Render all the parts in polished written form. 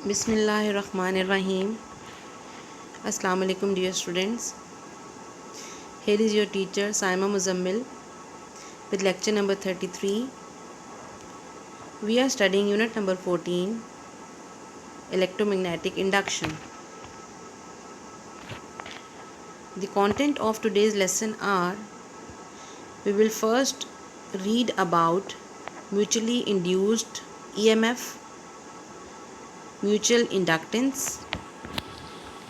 Bismillahirrahmanirrahim. Assalamu alaikum dear students. Here is your teacher Saima Muzammil with lecture number 33. We are studying unit number 14, electromagnetic induction. The content of today's lesson are: we will first read about mutually induced EMF, mutual inductance,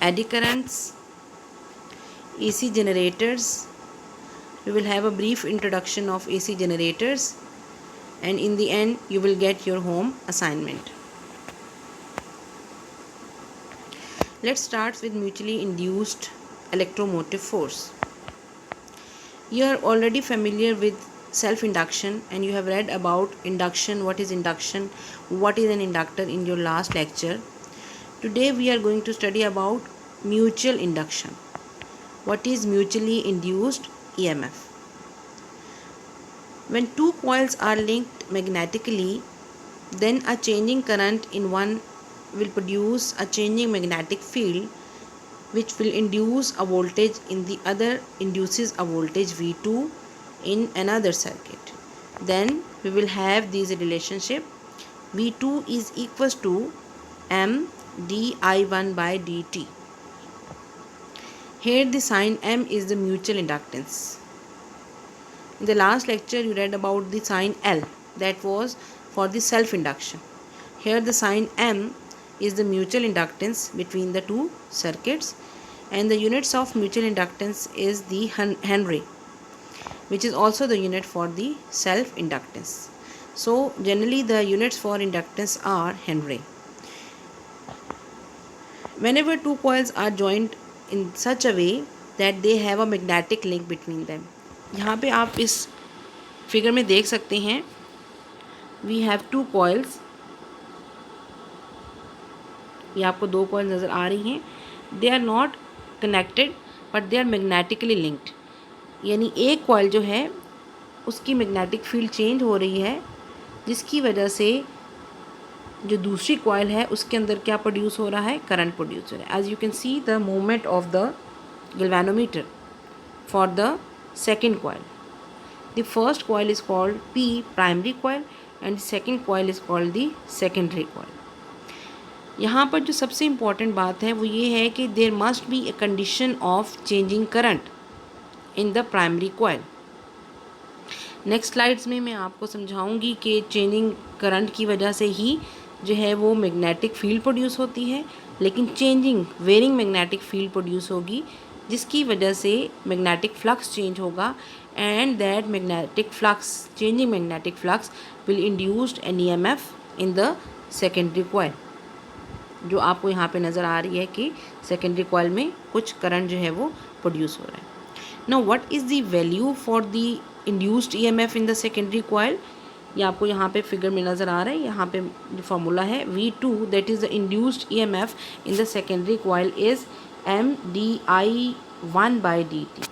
eddy currents, AC generators. We will have a brief introduction of AC generators, and in the end you will get your home assignment. Let's start with mutually induced electromotive force. You are already familiar with self-induction and you have read about induction, what is induction, what is an inductor in your last lecture. Today we are going to study about mutual induction. What is mutually induced EMF? When two coils are linked magnetically, then a changing current in one will produce a changing magnetic field which will induce a voltage in the other, induces a voltage V2 in another circuit. Then we will have this relationship: V2 is equals to M dI1 by dt. Here the sign M is the mutual inductance. In the last lecture you read about the sign L, that was for the self induction. Here the sign M is the mutual inductance between the two circuits, and the units of mutual inductance is the Henry, which is also the unit for the self inductance. So generally the units for inductance are Henry. Whenever two coils are joined in such a way that they have a magnetic link between them, यहाँ पे आप इस figure में देख सकते हैं, we have two coils. ये आपको दो कॉइल नज़र आ रही हैं. They are not connected but they are magnetically linked. यानी एक कॉइल जो है उसकी मैग्नेटिक फील्ड चेंज हो रही है, जिसकी वजह से जो दूसरी कॉइल है उसके अंदर क्या प्रोड्यूस हो रहा है, करंट प्रोड्यूस हो रहा है. As you can see the movement of the galvanometer for the second coil. The first coil is called P primary coil and the second coil is called the secondary coil. यहाँ पर जो सबसे important बात है वो ये है कि there must be a condition of changing current in the primary coil. Next slides में मैं आपको समझाऊंगी कि चेंजिंग करंट की वजह से ही जो है वो मैग्नेटिक फील्ड प्रोड्यूस होती है, लेकिन changing varying magnetic field produce होगी, जिसकी वजह से मैग्नेटिक फ्लक्स चेंज होगा, and that magnetic flux, changing magnetic flux will induced an EMF in the secondary coil. जो आपको यहाँ पे नज़र आ रही है कि सेकेंडरी कॉइल में कुछ करंट जो है वो प्रोड्यूस हो रहा है. Now what is the value for the induced EMF in the secondary coil? ये आपको यहाँ पे फिगर में नज़र आ रहा है. यहाँ पे जो फार्मूला है V2, that is the induced EMF in the secondary coil is M dI1 by dt.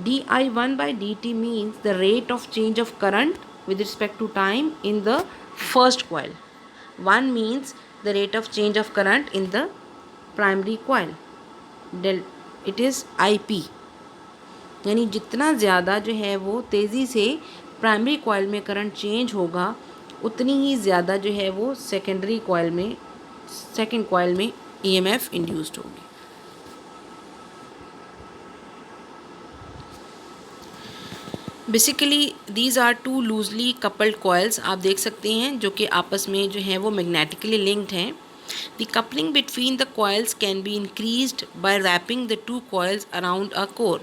dI1 by dt means the rate of change of current with respect to time in the first coil. 1 means the rate of change of current in the primary coil. It is IP. यानी जितना ज़्यादा जो है वो तेज़ी से primary coil में current change होगा, उतनी ही ज़्यादा जो है वो सेकेंडरी कॉइल में, सेकेंड कॉइल में EMF इंड्यूस्ड होगी. Basically these are two loosely coupled coils. आप देख सकते हैं जो कि आपस में जो है वो मैग्नेटिकली लिंक्ड हैं. The coupling between the coils can be increased by wrapping the two coils around a core.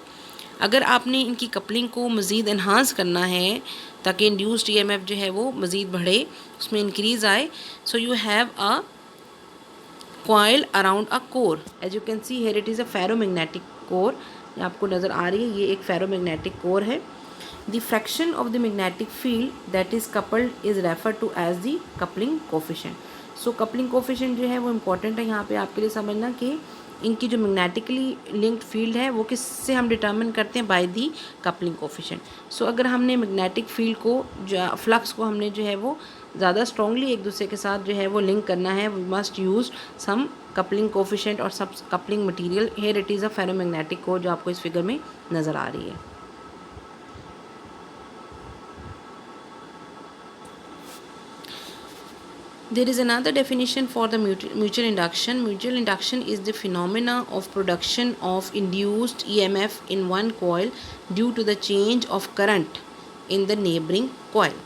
अगर आपने इनकी कपलिंग को मज़ीद इन्हांस करना है ताकि इंड्यूस्ड EMF जो है वो मज़ीद बढ़े, उसमें इंक्रीज़ आए, so you have a coil around a core. As you can see here it is a ferromagnetic core. आपको नज़र आ रही है ये एक फेरोमैग्नेटिक कोर है. The fraction of the magnetic field that is coupled is referred to as the coupling coefficient. So coupling coefficient जो है वो important है यहाँ पे आपके लिए समझना कि इनकी जो मैग्नेटिकली लिंक्ड फील्ड है वो किससे हम डिटर्मिन करते हैं, बाय दी कपलिंग कोफिशिएंट. सो अगर हमने मैग्नेटिक फील्ड को जो फ्लक्स को हमने जो है वो ज़्यादा स्ट्रॉन्गली एक दूसरे के साथ जो है वो लिंक करना है, we must use some coupling coefficient और सब coupling material. Here it is a ferromagnetic core जो आपको इस फिगर में नज़र आ रही है। There is another definition for the mutual induction. Mutual induction is the phenomena of production of induced EMF in one coil due to the change of current in the neighboring coil.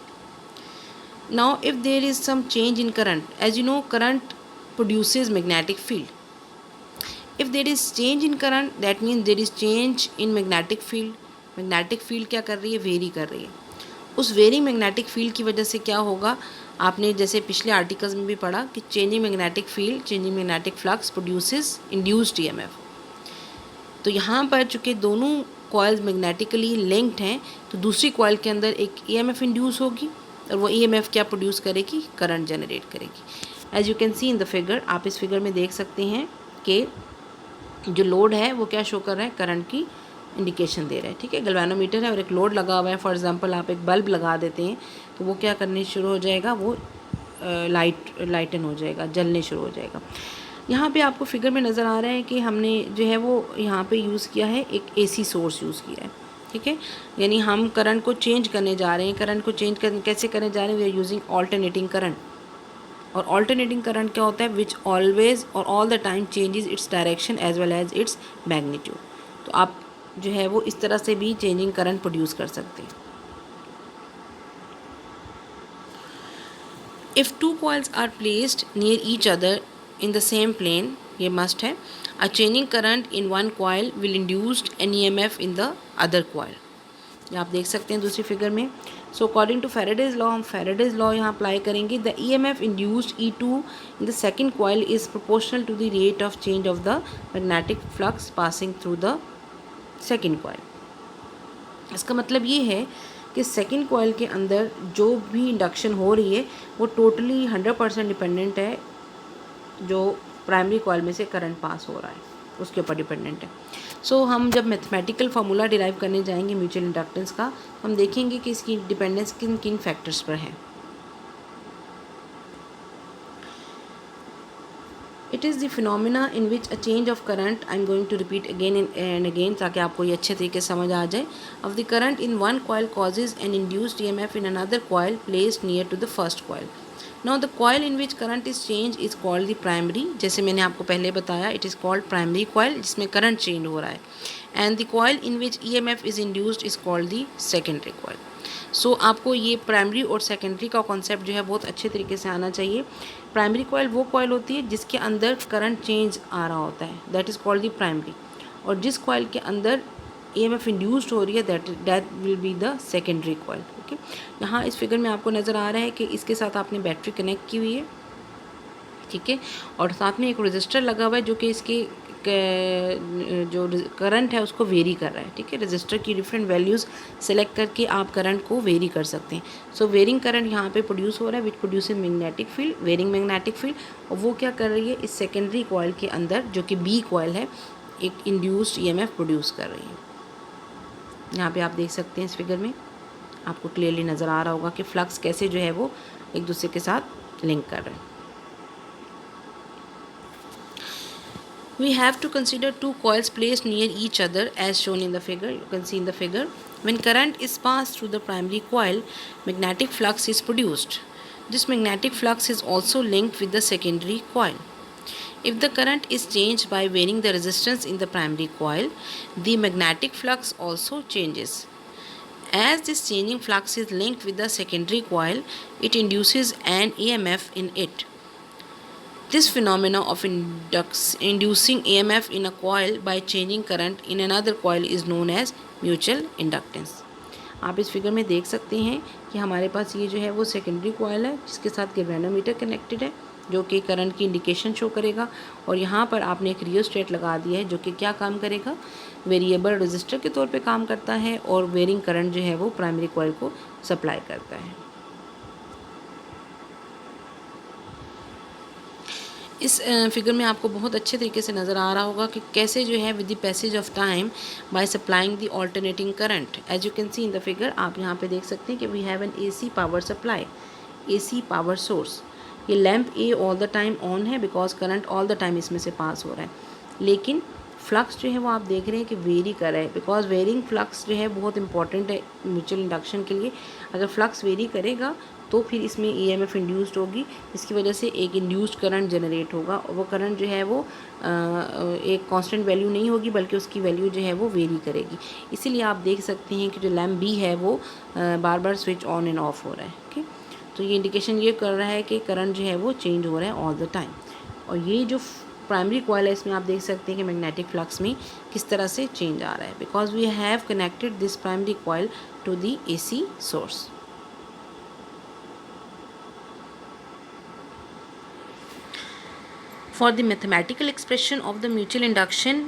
Now, if there is some change in current, as you know, current produces magnetic field. If there is change in current, that means there is change in magnetic field. Magnetic field क्या कर रही है? Very कर रही है। उस varying magnetic field की वजह से क्या होगा, आपने जैसे पिछले आर्टिकल्स में भी पढ़ा कि changing magnetic field, changing magnetic flux produces induced EMF. तो यहाँ पर चूँकि दोनों कॉइल्स मैग्नेटिकली लिंक्ड हैं, तो दूसरी कॉइल के अंदर एक ईएमएफ इंड्यूस होगी और वो ईएमएफ क्या प्रोड्यूस करेगी? करंट जनरेट करेगी। As you can see in the figure, आप इस फिगर में देख सकते हैं कि जो लोड है वो क्या शो कर रहा है? करंट की इंडिकेशन दे रहा है। ठीक है, गैल्वेनोमीटर है और एक लोड लगा हुआ है। फॉर एग्जांपल आप एक बल्ब लगा देते हैं तो वो क्या करने शुरू हो जाएगा? वो लाइटन हो जाएगा, जलने शुरू हो जाएगा। यहाँ पे आपको फिगर में नज़र आ रहा है कि हमने जो है वो यहाँ पे यूज़ किया है, एक एसी सोर्स यूज़ किया है। ठीक है, यानी हम करंट को चेंज करने जा रहे हैं। करंट को चेंज कैसे करने जा रहे हैं? We are using alternating current. और ऑल्टरनेटिंग करंट क्या होता है? विच ऑलवेज और all the time changes its direction as well as its magnitude. तो आप जो है वो इस तरह से भी चेंजिंग करंट प्रोड्यूस कर सकते हैं। If two coils are placed near each other in the same plane, ये मस्ट है, a changing current in one coil will induced an EMF in the other coil. ये आप देख सकते हैं दूसरी फिगर में। So according to Faraday's law, हम फैराडेज लॉ यहाँ अप्लाई करेंगे। The EMF induced E2 in the second coil is proportional to the rate of change of the magnetic flux passing through the second coil. इसका मतलब ये है कि second coil के अंदर जो भी इंडक्शन हो रही है वो टोटली 100% डिपेंडेंट है जो प्राइमरी कॉइल में से करंट पास हो रहा है उसके ऊपर डिपेंडेंट है। सो हम जब मैथमेटिकल फार्मूला डिराइव करने जाएंगे म्यूचुअल इंडक्टेंस का, हम देखेंगे कि इसकी डिपेंडेंस किन किन फैक्टर्स पर है। It is the phenomena in which a change of current, I am going to repeat again and again ताकि आपको ये अच्छे तरीके से समझ आ जाए। Of the current in one coil causes an induced EMF in another coil placed near to the first coil. Now the coil in which current is change is called the primary. जैसे मैंने आपको पहले बताया, it is called primary coil जिसमें current change हो रहा है। And the coil in which EMF is induced is called the secondary coil. So आपको ये प्राइमरी और सेकेंडरी का कॉन्सेप्ट जो है बहुत अच्छे तरीके से आना चाहिए। प्राइमरी कॉइल वो कॉइल होती है जिसके अंदर करंट चेंज आ रहा होता है, that is called the primary. और जिस कॉइल के अंदर ईएमएफ इंड्यूस्ड हो रही है that will be the secondary coil. Okay, यहाँ इस फिगर में आपको नज़र आ रहा है कि इसके साथ आपने बैटरी कनेक्ट की हुई है। ठीक है, और साथ में एक रजिस्टर लगा हुआ है जो कि इसके जो करंट है उसको वेरी कर रहा है। ठीक है, रजिस्टर की डिफरेंट वैल्यूज़ सेलेक्ट करके आप करंट को वेरी कर सकते हैं। सो वेरिंग करंट यहाँ पे प्रोड्यूस हो रहा है which produce magnetic field, varying magnetic field. और वो क्या कर रही है? इस सेकेंडरी कॉइल के अंदर जो कि बी कॉइल है एक इंड्यूस्ड ईएमएफ प्रोड्यूस कर रही है। यहाँ पे आप देख सकते हैं इस फिगर में आपको क्लियरली नज़र आ रहा होगा कि फ्लक्स कैसे जो है वो एक दूसरे के साथ लिंक कर रहे हैं। We have to consider two coils placed near each other as shown in the figure. You can see in the figure. When current is passed through the primary coil, magnetic flux is produced. This magnetic flux is also linked with the secondary coil. If the current is changed by varying the resistance in the primary coil, the magnetic flux also changes. As this changing flux is linked with the secondary coil, it induces an EMF in it. This phenomena of inducing EMF in a coil by changing current in another coil is known as mutual inductance. आप इस figure में देख सकते हैं कि हमारे पास ये जो है वो सेकेंडरी कॉइल है जिसके साथ गैल्वेनोमीटर कनेक्टेड है जो कि करंट की इंडिकेशन शो करेगा। और यहाँ पर आपने एक रियोस्टेट लगा दिया है जो कि क्या काम करेगा? वेरिएबल रजिस्टर के तौर पे काम करता है और वेरिंग करंट जो है वो प्राइमरी कॉइल को सप्लाई करता है। इस फिगर में आपको बहुत अच्छे तरीके से नज़र आ रहा होगा कि कैसे जो है with the passage of time by supplying the alternating current. As you can see in the figure, आप यहाँ पे देख सकते हैं कि we have an AC power supply. AC power source. ये lamp A all the time on है because current all the time इसमें से पास हो रहा है, लेकिन फ्लक्स जो है वो आप देख रहे हैं कि वेरी कर रहा है, बिकॉज वेरिंग फ्लक्स जो है बहुत इंपॉर्टेंट है म्यूचुअल इंडक्शन के लिए। अगर फ्लक्स वेरी करेगा तो फिर इसमें EMF इंड्यूस्ड होगी, इसकी वजह से एक इंड्यूस्ड करंट जनरेट होगा, और वो करंट जो है वो एक कांस्टेंट वैल्यू नहीं होगी, बल्कि उसकी वैल्यू जो है वो वेरी करेगी। इसीलिए आप देख सकते हैं कि जो लैम्प B है वो बार बार स्विच ऑन एंड ऑफ हो रहा है। ओके, तो ये इंडिकेशन ये कर रहा है कि करंट जो है वो चेंज हो रहा है ऑल द टाइम। और ये जो प्राइमरी कॉइल है इसमें आप देख सकते हैं कि मैग्नेटिक फ्लक्स में किस तरह से चेंज आ रहा है, because we have connected this primary coil to the AC source. For the mathematical expression of the mutual induction,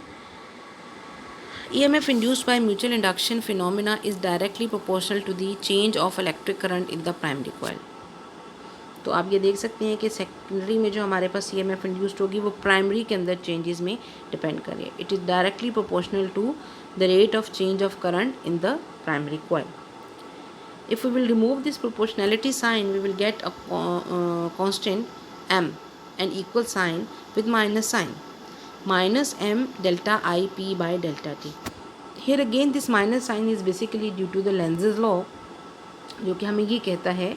EMF induced by mutual induction phenomena is directly proportional to the change of electric current in the primary coil. तो आप ये देख सकते हैं कि secondary में जो हमारे पास EMF इंड्यूस्ड होगी वो प्राइमरी के अंदर चेंजेस में डिपेंड कर रही है। It is directly proportional to the rate of change of current in the primary coil. If we will remove this proportionality sign, we will get a constant m, an equal sign with minus sign, minus m delta I p by delta t. Here again this minus sign is basically due to the Lenz's law, जो कि हमें ये कहता है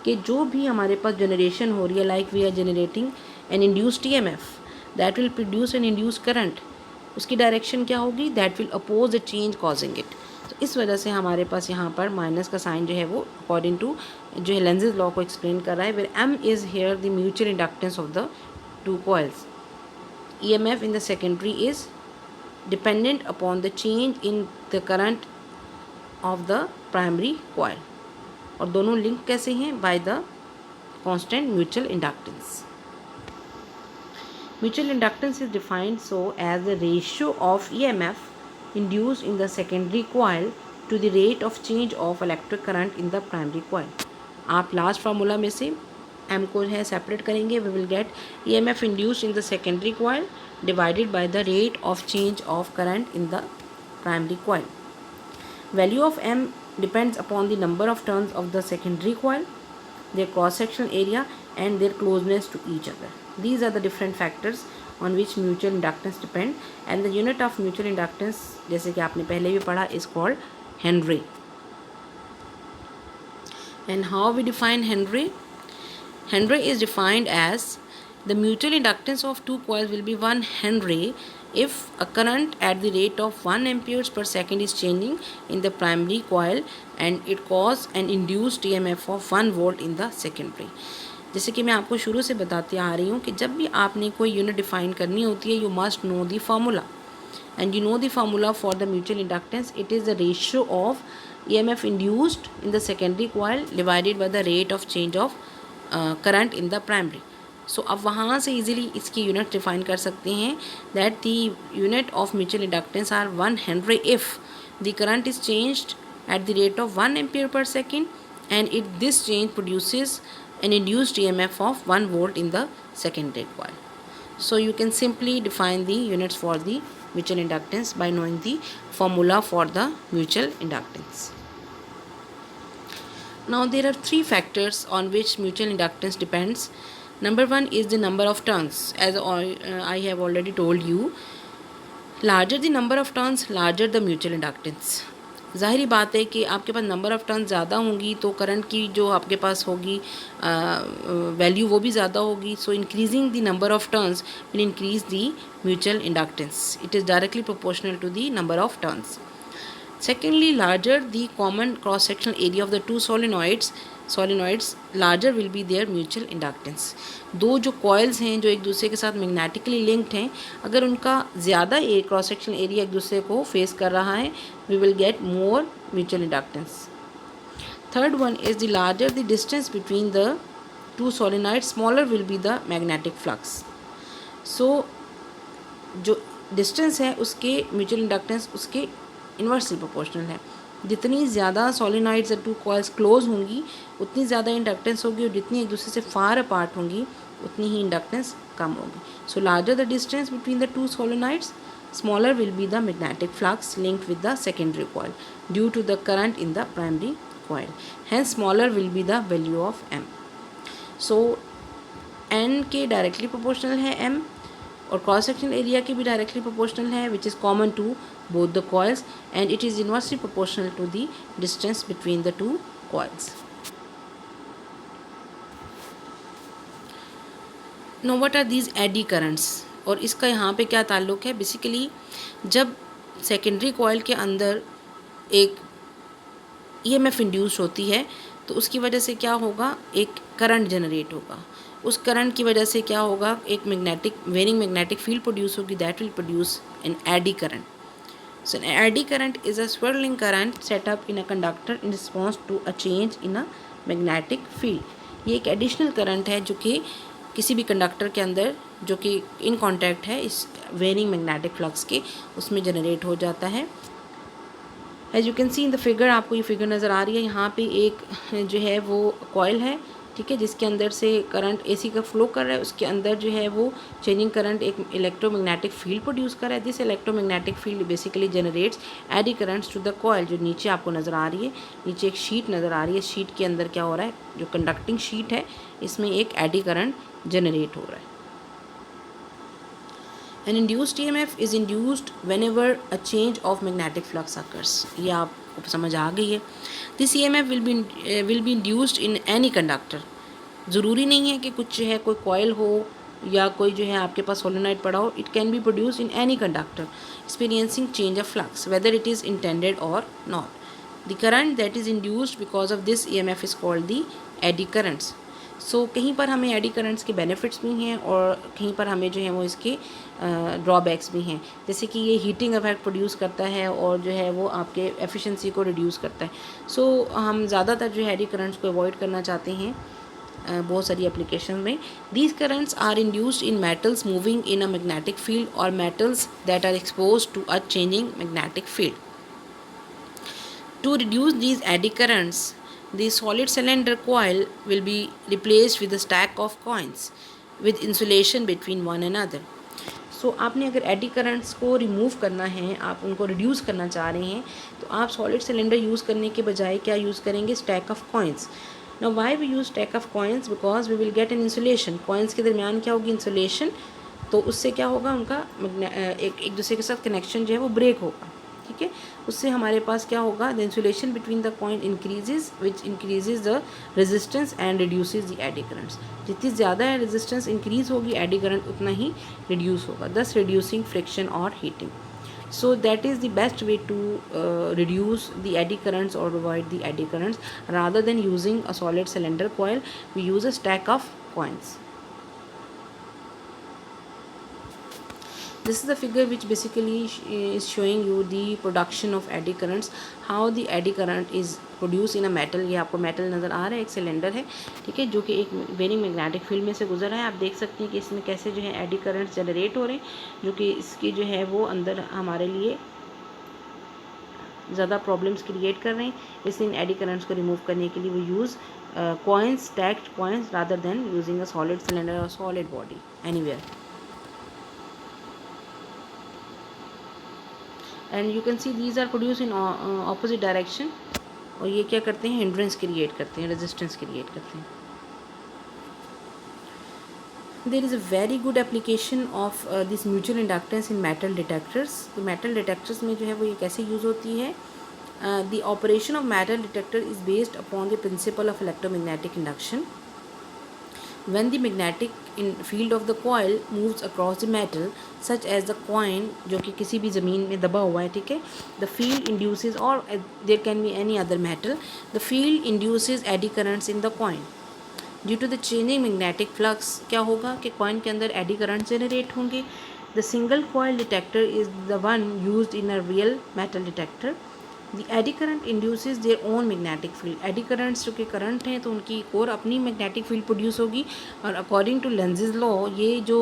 कि जो भी हमारे पास जनरेशन हो रही है, like we are generating an induced EMF that will produce an induced current, उसकी डायरेक्शन क्या होगी, that will oppose the change causing it. तो इस वजह से हमारे पास यहाँ पर माइनस का साइन जो है वो अकॉर्डिंग टू जो है लेंजेज लॉ को एक्सप्लेन कर रहा है, where m is here the mutual inductance of the two coils. EMF in the secondary is dependent upon the change in the current of the primary coil, और दोनों link कैसे हैं, by the constant mutual inductance. Mutual inductance is defined so as the ratio of EMF induced in the secondary coil to the rate of change of electric current in the primary coil. आप last formula में से m को है separate करेंगे, we will get EMF induced in the secondary coil divided by the rate of change of current in the primary coil. Value of m depends upon the number of turns of the secondary coil, their cross-sectional area and their closeness to each other. These are the different factors on which mutual inductance depend, and the unit of mutual inductance जैसे कि आपने पहले भी पढ़ा is called Henry. And how we define Henry? Henry is defined as the mutual inductance of two coils will be 1 Henry if a current at the rate of 1 amperes per second is changing in the primary coil and it cause an induced EMF of 1 volt in the secondary. जैसे कि मैं आपको शुरू से बताती आ रही हूँ कि जब भी आपने कोई यूनिट डिफाइन करनी होती है, you must know the formula, and you know the formula for the mutual inductance. It is the ratio of EMF induced in the secondary coil divided by the rate of change of current in the primary. So अब वहाँ से easily इसकी unit define कर सकते हैं that the unit of mutual inductance are 1 Henry if the current is changed at the rate of 1 ampere per second and this change produces an induced EMF of 1 volt in the secondary coil. So you can simply define the units for the mutual inductance by knowing the formula for the mutual inductance. Now there are three factors on which mutual inductance depends. Number one is the number of turns. As I have already told you, larger the number of turns, larger the mutual inductance. ज़ाहिरी बात है कि आपके पास number of turns ज़्यादा होंगी तो current की जो आपके पास होगी वैल्यू वो भी ज़्यादा होगी. So increasing the number of turns will increase the mutual inductance. It is directly proportional to the number of turns. Secondly, larger the common cross-sectional area of the two solenoids, larger will be their mutual inductance. दो जो coils हैं जो एक दूसरे के साथ magnetically linked हैं, अगर उनका ज़्यादा cross-sectional area एक दूसरे को face कर रहा है, we will get more mutual inductance. Third one is the larger the distance between the two solenoids, smaller will be the magnetic flux. So जो distance है उसके mutual inductance उसके इन्वर्सली प्रोपोर्शनल है. जितनी ज़्यादा सोलिनॉइड्स या टू कॉइल्स क्लोज होंगी उतनी ज़्यादा इंडक्टेंस होगी, और जितनी एक दूसरे से फार अपार्ट होंगी उतनी ही इंडक्टेंस कम होगी. So larger the distance between the two solenoids, smaller will be the magnetic flux linked with the secondary coil due to the current in the primary coil. Hence smaller will be the value of m. So N के directly proportional है M, और cross section area की भी directly proportional है which is common to both the coils, and it is inversely proportional to the distance between the two coils. Know what are these eddy currents, और इसका यहाँ पे क्या ताल्लुक़ है. बेसिकली जब सेकेंडरी कॉइल के अंदर एक ईएमएफ इंड्यूस होती है तो उसकी वजह से क्या होगा, एक करंट जनरेट होगा. उस करंट की वजह से क्या होगा, एक magnetic varying magnetic field produce होगी, that will produce an eddy current. So an eddy current is a swirling current set up in a conductor in response to a change in a magnetic field. ये एक additional current है जो कि किसी भी conductor के अंदर जो कि इन कांटेक्ट है इस वेरिंग मैग्नेटिक फ्लक्स के, उसमें जनरेट हो जाता है. As you can see in the figure, आपको ये फिगर नज़र आ रही है. यहाँ पे एक जो है वो कॉइल है, ठीक है, जिसके अंदर से करंट एसी का फ्लो कर रहा है. उसके अंदर जो है वो चेंजिंग करंट एक इलेक्ट्रोमैग्नेटिक फील्ड प्रोड्यूस कर रहा है. This electromagnetic field basically generates eddy currents to the coil. जो नीचे आपको नज़र आ रही है, नीचे एक शीट नज़र आ रही है. शीट के अंदर क्या हो रहा है, जो कंडक्टिंग शीट है इसमें एक एडी करंट जनरेट हो रहा है. An induced EMF is induced whenever a change of magnetic flux occurs. ये आपको समझ आ गई है. This EMF will be induced in any conductor. ज़रूरी नहीं है कि कुछ जो है कोई coil हो या कोई जो है आपके पास सोलेनॉइड पड़ा हो. It can be produced in any conductor experiencing change of flux, whether it is intended or not. The current that is induced because of this EMF is called the eddy currents. सो कहीं पर हमें eddy currents के benefits भी हैं और कहीं पर हमें जो है वो इसके ड्रॉबैक्स भी हैं. जैसे कि ये हीटिंग इफेक्ट प्रोड्यूस करता है और जो है वो आपके एफिशिएंसी को रिड्यूस करता है. सो हम ज़्यादातर जो है एडी करंट्स को अवॉइड करना चाहते हैं बहुत सारी एप्लीकेशन में. These currents are induced in metals moving in a magnetic field और metals that are expose to a changing magnetic field. To reduce these eddy currents, the solid cylinder coil will be replaced with a stack of coins with insulation between one another. So आपने अगर AD currents को remove करना है, आप उनको reduce करना चाह रहे हैं, तो आप सॉलिड सिलेंडर यूज़ करने के बजाय क्या यूज़ करेंगे, stack of coins. Now why we use stack of coins, because we will get an insulation. Coins के दरमियान क्या होगी, इंसुलेशन. तो उससे क्या होगा, उनका एक दूसरे के साथ कनेक्शन जो है वो ब्रेक होगा. ठीक है, उससे हमारे पास क्या होगा, the insulation between the coin increases which increases the resistance and reduces the eddy currents. जितनी ज़्यादा रेजिस्टेंस इंक्रीज होगी एडी करंट उतना ही रिड्यूस होगा, दस रिड्यूसिंग फ्रिक्शन और heating. So that is the best way to reduce the eddy currents और avoid the eddy currents. Rather than using a solid cylinder coil we use a stack of coins. This is the figure which basically is showing you the production of eddy currents, how the eddy current is produced in a metal. ये आपको metal नज़र आ रहा है, एक cylinder है, ठीक है, जो कि एक वेरिंग मैग्नेटिक फील्ड में से गुजर रहा है. आप देख सकते हैं कि इसमें कैसे जो है एडी करंट्स जनरेट हो रहे हैं, जो कि इसकी जो है वो अंदर हमारे लिए ज़्यादा प्रॉब्लम्स क्रिएट कर रहे हैं. इसलिए इन एडी करंट्स को रिमूव करने के लिए वो use coins, stacked coins, rather than using a solid cylinder और solid body anywhere. And you can see these are produce in opposite direction. और ये क्या करते हैं, हिंड्रेंस क्रिएट करते हैं, रेजिस्टेंस क्रिएट करते हैं. There is a very good application of this mutual inductance in metal detectors. तो मेटल डिटेक्टर्स में जो है वो ये कैसे यूज़ होती है. The operation of metal detector is based upon the principle of electromagnetic induction. When the magnetic field of the coil moves across the metal such as the coin जो कि किसी भी ज़मीन में दबा हुआ है, ठीक है, the field induces, or there can be any other metal, the field induces eddy currents in the coin. Due to the changing magnetic flux क्या होगा कि coin के अंदर eddy currents generate होंगे. The single coil detector is the one used in a real metal detector. The eddy current induces their own magnetic field. Eddy currents जो कि current हैं तो उनकी एक और अपनी मैग्नेटिक फील्ड प्रोड्यूस होगी, और अकॉर्डिंग टू लेंज़ेज़ लॉ ये जो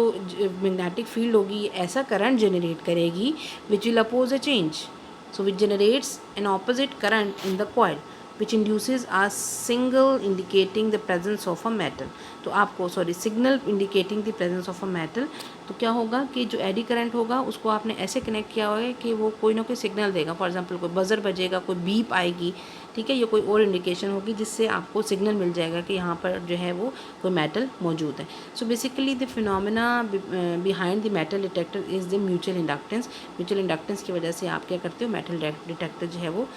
मैग्नेटिक फील्ड होगी ये ऐसा करंट जनरेट करेगी which will oppose a change. So which generates an opposite current in the coil which induces a signal indicating the presence of a metal. तो आपको signal indicating the presence of a metal. तो क्या होगा कि जो eddy current होगा उसको आपने ऐसे कनेक्ट किया हुआ है कि वो कोई ना कोई सिग्नल देगा. फॉर एग्जांपल कोई बज़र बजेगा, कोई बीप आएगी, ठीक है, ये कोई और इंडिकेशन होगी जिससे आपको सिग्नल मिल जाएगा कि यहाँ पर जो है वो कोई मेटल मौजूद है। So basically the phenomena behind the metal detector is the mutual inductance. Mutual inductance की वजह से आप क्या करते हो, मेटल डिटेक्टर जो है वो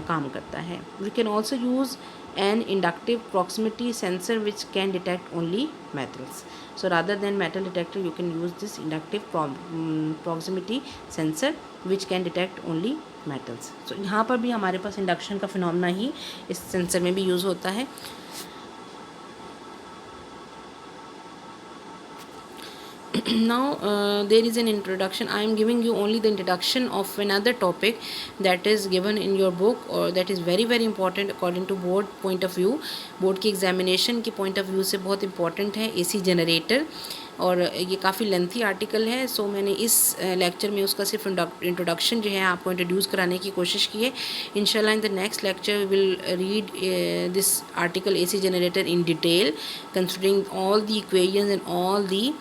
काम करता है। We can also use an inductive proximity sensor which can detect only metals. So rather than metal detector, you can use this inductive proximity sensor which can detect only metals. So यहाँ पर भी हमारे पास induction का phenomena ही इस sensor में भी use होता है। Now there is an introduction. I am giving you only the introduction of another topic that is given in your book, or that is very very important according to board point of view. Board की examination की point of view से बहुत important है AC generator, और ये काफ़ी lengthy article है। सो मैंने इस लेक्चर में उसका सिर्फ इंट्रोडक्शन जो है आपको इंट्रोड्यूस कराने की कोशिश की है। इंशाल्लाह in the next lecture we will read this article AC generator in detail considering all the equations and all the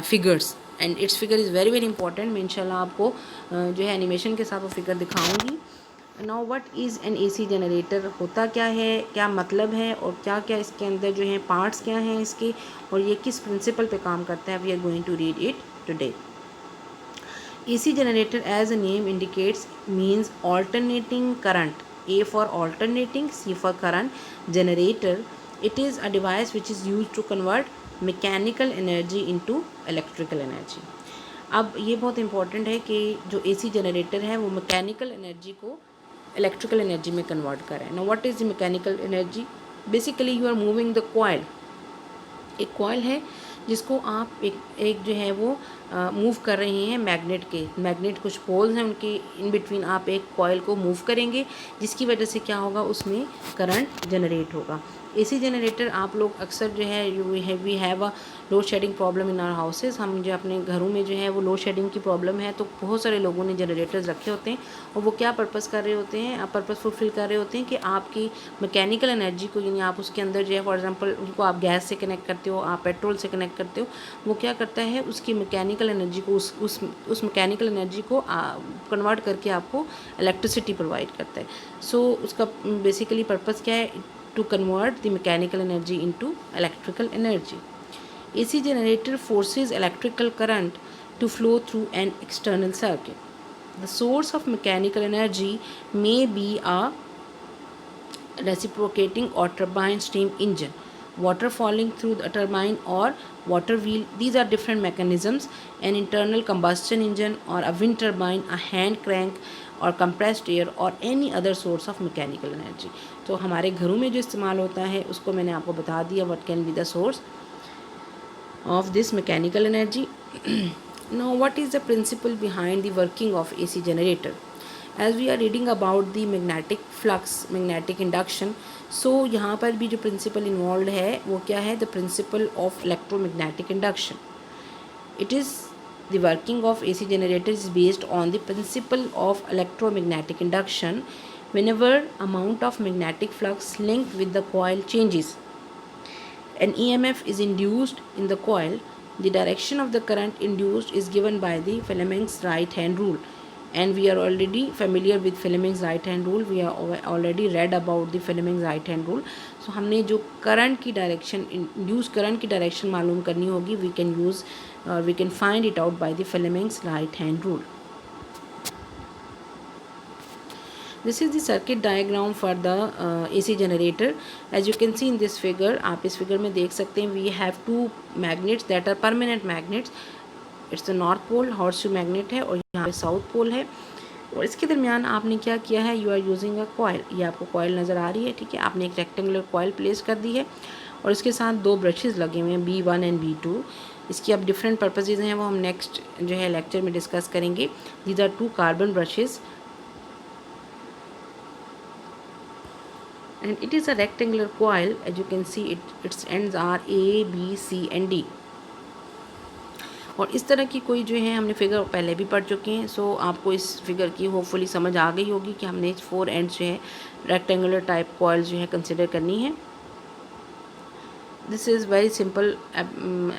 figures, and its figure is very very important. मैं इंशाल्लाह आपको जो है एनिमेशन के साथ वो फिगर दिखाऊंगी। Now what is an AC generator, होता क्या है, क्या मतलब है, और क्या क्या इसके अंदर जो है पार्ट्स क्या हैं इसके, और ये किस प्रिंसिपल पे काम करता है, we are going to read it today. AC generator, as a name indicates, means alternating current. A for alternating, C for current. Generator, it is a device which is used to convert mechanical energy into electrical energy. अब ये बहुत important है कि जो AC generator है वो mechanical energy को electrical energy में कन्वर्ट करें। Now what is the mechanical energy? Basically you are moving the coil. एक कॉइल है जिसको आप एक जो है वो मूव कर रहे हैं मैग्नेट कुछ पोल्स हैं उनके इन बिटवीन आप एक कॉइल को मूव करेंगे, जिसकी वजह से क्या होगा, उसमें करंट जनरेट होगा। एसी जनरेटर आप लोग अक्सर जो है we have a load shedding problem in our houses. हम जो अपने घरों में जो है वो लोड शेडिंग की प्रॉब्लम है, तो बहुत सारे लोगों ने जनरेटर्स रखे होते हैं, और वो क्या पर्पस कर रहे होते हैं, पर्पस फुलफिल कर रहे होते हैं कि आपकी मैकेनिकल एनर्जी को, यानी आप उसके अंदर जो है फॉर एग्जांपल उनको आप गैस से कनेक्ट करते हो, आप पेट्रोल से कनेक्ट करते हो, वो क्या करता है उसकी मैकेनिकल एनर्जी को उस मैकेनिकल एनर्जी को कन्वर्ट करके आपको इलेक्ट्रिसिटी प्रोवाइड करता है। सो उसका बेसिकली पर्पस क्या है, to convert the mechanical energy into electrical energy. AC generator forces electrical current to flow through an external circuit. The source of mechanical energy may be a reciprocating or turbine steam engine, water falling through the turbine or water wheel. These are different mechanisms. An internal combustion engine or a wind turbine, a hand crank और compressed air और any other source of mechanical energy. तो हमारे घरों में जो इस्तेमाल होता है उसको मैंने आपको बता दिया, what can be the source of this mechanical energy. Now what is the principle behind the working of AC generator? As we are reading about the magnetic flux, magnetic induction, so यहाँ पर भी जो principle involved है वो क्या है, the principle of electromagnetic induction. It is the working of AC generators is based on the principle of electromagnetic induction. Whenever amount of magnetic flux linked with the coil changes, an EMF is induced in the coil. The direction of the current induced is given by the Fleming's right hand rule, and we are already familiar with Fleming's right hand rule. We are already read about the Fleming's right hand rule. So हमने जो current की direction, induce current की direction मालूम करनी होगी, we can find it out by the Fleming's right hand rule. This is the circuit diagram for the AC generator. As you can see in this figure, आप इस figure में देख सकते हैं, we have two magnets that are permanent magnets. It's the north pole horseshoe magnet है, और यहाँ पे साउथ पोल है, और इसके दरमियान आपने क्या किया है, you are using a coil. ये आपको कॉयल नज़र आ रही है, ठीक है, आपने एक रेक्टेंगुलर कॉयल प्लेस कर दी है, और इसके साथ दो ब्रशेज़ लगे हुए हैं B1 एंड B2। इसकी अब डिफरेंट पर्पसेज हैं, वो हम नेक्स्ट जो है लेक्चर में डिस्कस करेंगे। These are two carbon brushes and it is a rectangular coil. As you can see, its ends are A, B, C and D. और इस तरह की कोई जो है हमने फिगर पहले भी पढ़ चुके हैं। सो आपको इस फिगर की होपफुली समझ आ गई होगी कि हमने 4 एंड्स जो है रेक्टेंगुलर टाइप कॉइल जो है कंसिडर करनी है। This is very simple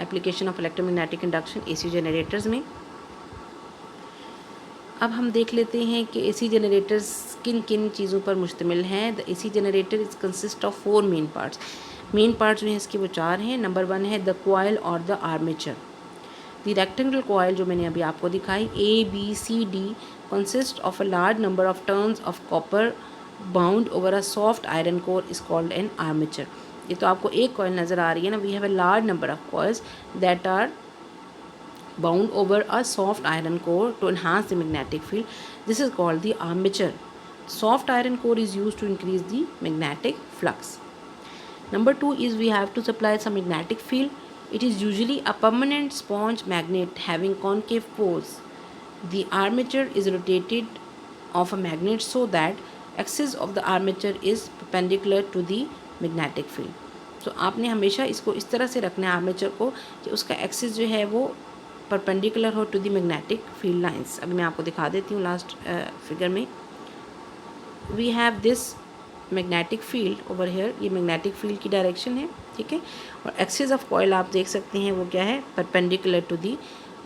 application of electromagnetic induction AC generators में। अब हम देख लेते हैं कि एसी जनरेटर्स किन किन चीज़ों पर मुश्तमिल हैं। The AC generator is consist of 4 main parts. Main parts जो हैं इसके वो 4 हैं। नंबर 1 है द कॉइल और the armature. The rectangle coil जो मैंने अभी आपको दिखाई ABCD consist of a large number of turns of copper bound over a soft iron core is called an armature. ये तो आपको एक कॉइल नज़र आ रही है ना। We have a large number of coils that are bound over a soft iron core to enhance the magnetic field. This is called the armature. Soft iron core is used to increase the magnetic flux. Number 2 is we have to supply some magnetic field. It is usually a permanent sponge magnet having concave poles. The armature is rotated of a magnet so that axis of the armature is perpendicular to the magnetic field. तो आपने हमेशा इसको इस तरह से रखना है armature को कि उसका एक्सिस जो है वो परपेंडिकुलर हो to the magnetic field lines. अभी मैं आपको दिखा देती हूँ लास्ट फिगर में। We have this magnetic field over here, ये मैग्नेटिक फील्ड की डायरेक्शन है, ठीक है। और एक्सिस ऑफ कॉइल आप देख सकते हैं वो क्या है, perpendicular to the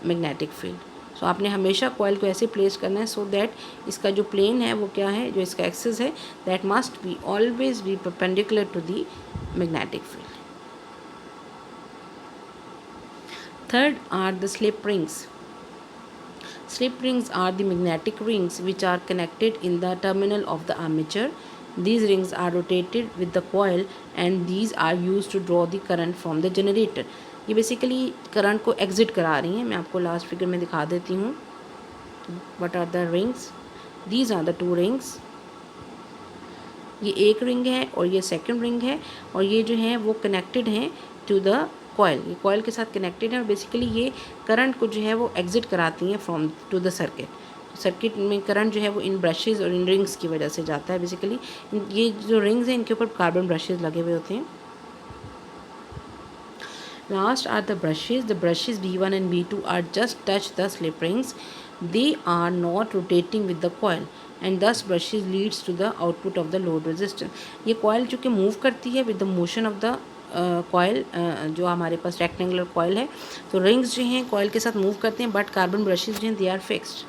magnetic field. So आपने हमेशा कॉइल को ऐसे प्लेस करना है सो दैट इसका जो प्लेन है वो क्या है, जो इसका एक्सिस है that must be always be perpendicular to the magnetic field. Third are the slip rings. Slip rings are the magnetic rings which are connected in the terminal of the armature. These rings are rotated with the coil and these are used to draw the current from the generator. ये basically current को exit करा रही हैं। मैं आपको last figure में दिखा देती हूँ। What are the rings? These are the two rings. ये एक रिंग है और ये सेकंड रिंग है और ये जो है वो कनेक्टेड हैं टू द कॉइल। ये कॉइल के साथ कनेक्टेड है और बेसिकली ये करंट को जो है वो एग्जिट कराती हैं from to the circuit. Circuit में करंट जो है वो इन ब्रशेज़ और इन रिंग्स की वजह से जाता है। बेसिकली ये जो रिंग्स हैं इनके ऊपर कार्बन ब्रशेज़ लगे हुए होते हैं। Last are the brushes. The brushes B1 and B2 are just touch the slip rings. They are not rotating with the coil and thus brushes leads to the output of the load resistance. ये coil चूँकि move करती है with the motion of the coil, जो हमारे पास rectangular coil है, तो rings जो हैं कॉइल के साथ मूव करते हैं बट कार्बन ब्रशेज जो हैं दे आर फिक्स्ड।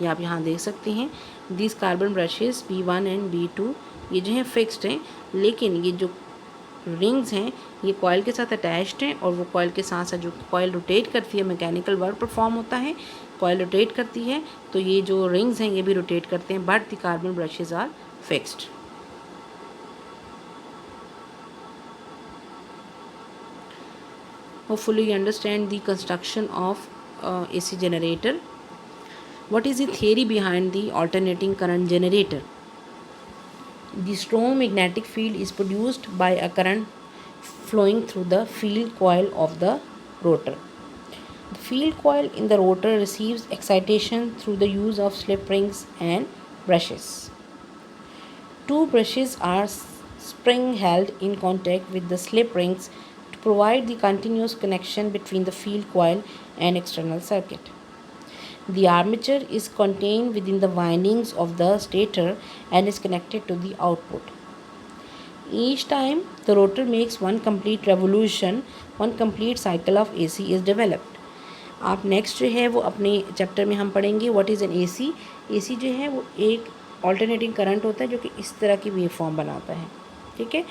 ये आप यहाँ देख सकते हैं this carbon brushes B1 and B2 ये जो हैं फिक्स्ड हैं, लेकिन ये जो रिंग्स हैं ये कॉइल के साथ अटैच्ड हैं और वो कॉइल के साथ साथ जो कॉइल रोटेट करती है मैकेनिकल वर्क परफॉर्म होता है, कॉइल रोटेट करती है तो ये जो रिंग्स हैं ये भी रोटेट करते हैं but the carbon brushes are fixed. Hopefully you understand the construction of AC generator. What is the theory behind the alternating current generator? The strong magnetic field is produced by a current flowing through the field coil of the rotor. The field coil in the rotor receives excitation through the use of slip rings and brushes. Two brushes are spring held in contact with the slip rings to provide the continuous connection between the field coil and external circuit. The armature is contained within the windings of the stator and is connected to the output. Each time the rotor makes one complete revolution, one complete cycle of AC is developed. आप next जो है वो अपने chapter में हम पढ़ेंगे what is an AC। AC जो है वो एक ऑल्टरनेटिंग करंट होता है जो कि इस तरह की वेव फॉर्म बनाता है, ठीक है।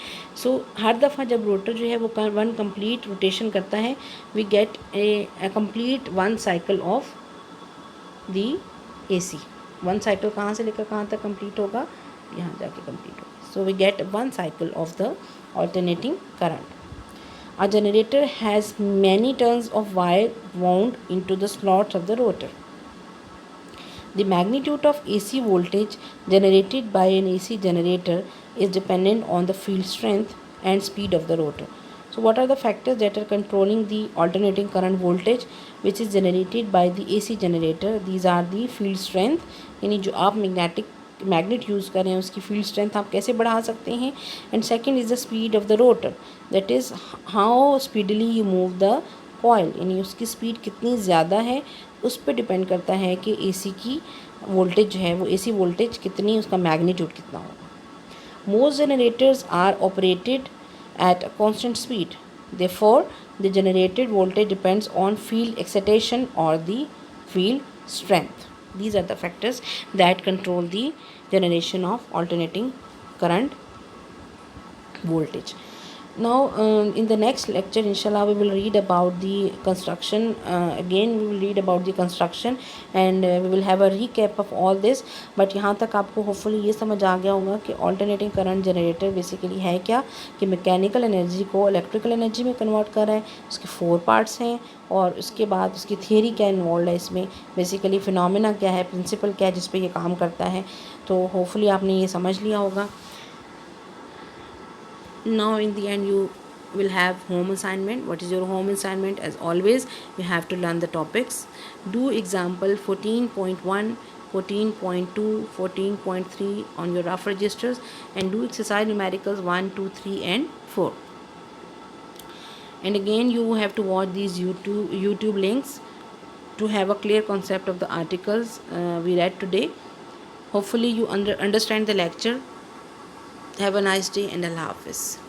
सो हर दफ़ा जब रोटर जो है वो वन कंप्लीट रोटेशन करता है we get a complete one cycle of the AC। One cycle कहाँ से लेकर कहाँ तक कंप्लीट होगा, यहाँ जाके कंप्लीट होगा। So we get one cycle of the alternating current. A generator has many turns of wire wound into the slots of the rotor. The magnitude of AC voltage generated by an AC generator is dependent on the field strength and speed of the rotor. So what are the factors that are controlling the alternating current voltage which is generated by the AC generator? These are the field strength, यानी जो आप magnet use कर रहे हैं उसकी field strength आप कैसे बढ़ा सकते हैं, and second is the speed of the rotor, that is how speedly you move the coil, यानी उसकी स्पीड कितनी ज़्यादा है उस पर डिपेंड करता है कि AC की वोल्टेज जो है वो AC वोल्टेज कितनी, उसका मैग्नीट्यूड कितना होगा। Most generators are operated at a constant speed, therefore the generated voltage depends on field excitation और the field strength. These are the factors that control the generation of alternating current voltage. Now in the next lecture inshallah we will read about the construction. Again we will read about the construction and we will have a recap of all this. But यहाँ तक आपको hopefully ये समझ आ गया होगा कि alternating current generator basically है क्या, कि मैकेनिकल एनर्जी को इलेक्ट्रिकल एनर्जी में कन्वर्ट कर रहा है, उसके 4 पार्ट्स हैं और उसके बाद उसकी थियरी क्या इन्वॉल्व है इसमें, बेसिकली फिनोमेना क्या है, प्रिंसिपल क्या है जिस पे ये काम करता है. तो होपफुली आपने ये समझ लिया होगा. Now in the end you will have home assignment. What is your home assignment? As always you have to learn the topics. Do example 14.1, 14.2, 14.3 on your rough registers and do exercise numericals 1, 2, 3 and 4. And again you have to watch these YouTube links to have a clear concept of the articles we read today. Hopefully you understand the lecture. Have a nice day and Allah Hafiz.